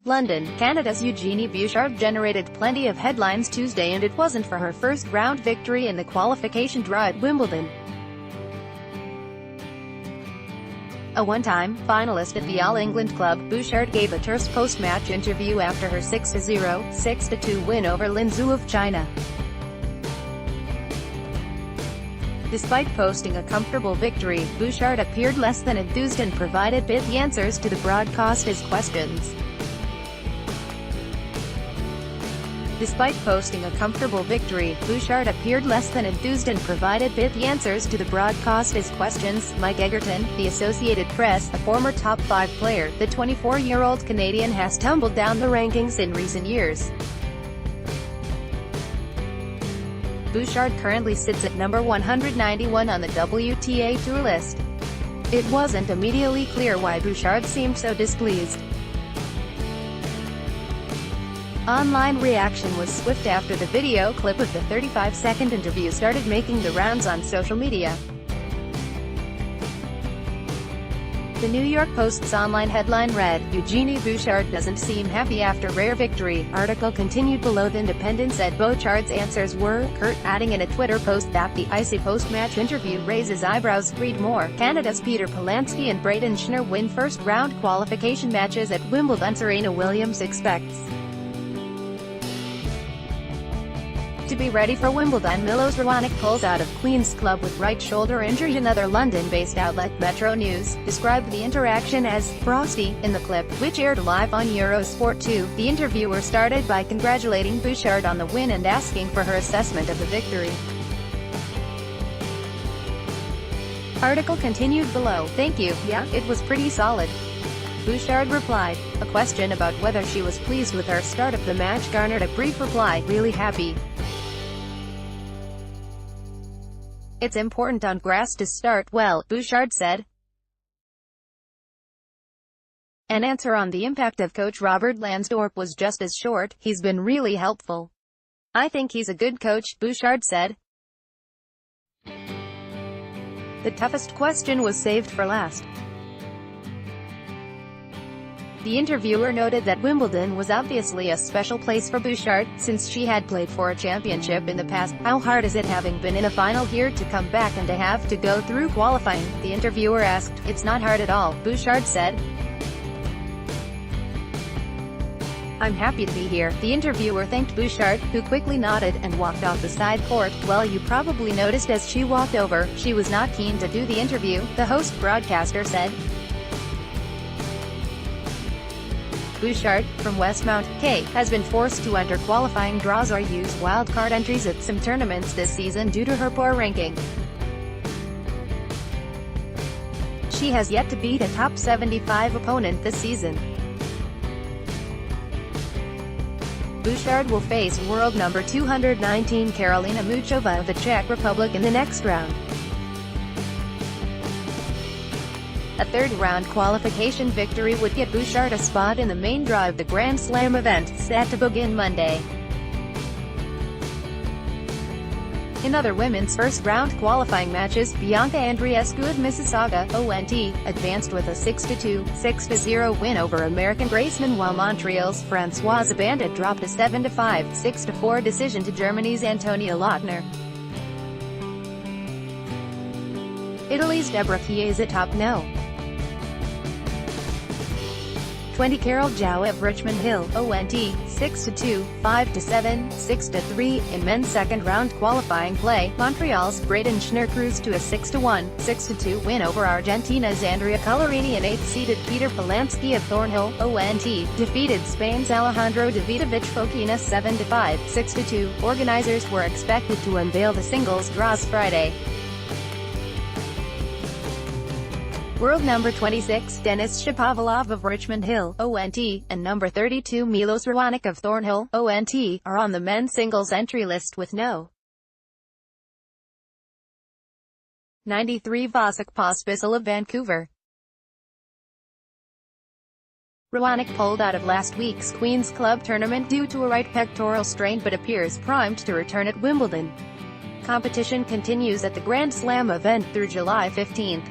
London, Canada's Eugenie Bouchard generated plenty of headlines Tuesday, and it wasn't for her first-round victory in the qualification draw at Wimbledon. A one-time finalist at the All England club, Bouchard gave a terse post-match interview after her 6-0, 6-2 win over Lin Zhu of China. Despite posting a comfortable victory, Bouchard appeared less than enthused and provided pithy answers to the broadcaster's questions. Despite posting a comfortable victory, Bouchard appeared less than enthused and provided pithy answers to the broadcaster's questions. Mike Egerton, the Associated Press, a former top 5 player, the 24-year-old Canadian has tumbled down the rankings in recent years. Bouchard currently sits at number 191 on the WTA Tour list. It wasn't immediately clear why Bouchard seemed so displeased. Online reaction was swift after the video clip of the 35-second interview started making the rounds on social media. The New York Post's online headline read, "Eugenie Bouchard doesn't seem happy after rare victory." Article continued below. The Independent said Bouchard's answers were curt, adding in a Twitter post that the icy post-match interview raises eyebrows. Read more. Canada's Peter Polansky and Braden Schner win first-round qualification matches at Wimbledon. Serena Williams expects to be ready for Wimbledon. Milos Raonic pulls out of Queen's Club with right shoulder injury. Another London-based outlet, Metro News, described the interaction as frosty. In the clip, which aired live on Eurosport 2, the interviewer started by congratulating Bouchard on the win and asking for her assessment of the victory. Article continued below. "Thank you, yeah, it was pretty solid," Bouchard replied. A question about whether she was pleased with her start of the match garnered a brief reply, "Really happy. It's important on grass to start well," Bouchard said. An answer on the impact of coach Robert Lansdorp was just as short, "He's been really helpful. I think he's a good coach," Bouchard said. The toughest question was saved for last. The interviewer noted that Wimbledon was obviously a special place for Bouchard, since she had played for a championship in the past. "How hard is it having been in a final here to come back and to have to go through qualifying?" the interviewer asked. "It's not hard at all," Bouchard said. "I'm happy to be here." The interviewer thanked Bouchard, who quickly nodded and walked off the side court. "Well, you probably noticed as she walked over, she was not keen to do the interview," the host broadcaster said. Bouchard, from Westmount, K, has been forced to enter qualifying draws or use wildcard entries at some tournaments this season due to her poor ranking. She has yet to beat a top 75 opponent this season. Bouchard will face world number 219 Karolina Muchova of the Czech Republic in the next round. A third-round qualification victory would get Bouchard a spot in the main draw of the Grand Slam event, set to begin Monday. In other women's first-round qualifying matches, Bianca Andreescu of Mississauga, ONT, advanced with a 6-2, 6-0 win over American Graceman, while Montreal's Françoise Bandit dropped a 7-5, 6-4 decision to Germany's Antonia Lochner. Italy's Deborah Chiesa topped No. 20 Carol Zhao of Richmond Hill, ONT, 6-2, 5-7, 6-3, in men's second-round qualifying play. Montreal's Braden Schner cruised to a 6-1, 6-2 win over Argentina's Andrea Collarini, and 8th-seeded Peter Polansky of Thornhill, ONT, defeated Spain's Alejandro Davidovich Fokina 7-5, 6-2. Organizers were expected to unveil the singles draws Friday. World number 26, Denis Shapovalov of Richmond Hill, ONT, and number 32, Milos Raonic of Thornhill, ONT, are on the men's singles entry list with No. 93 Vasek Pospisil of Vancouver. Raonic pulled out of last week's Queen's Club tournament due to a right pectoral strain but appears primed to return at Wimbledon. Competition continues at the Grand Slam event through July 15.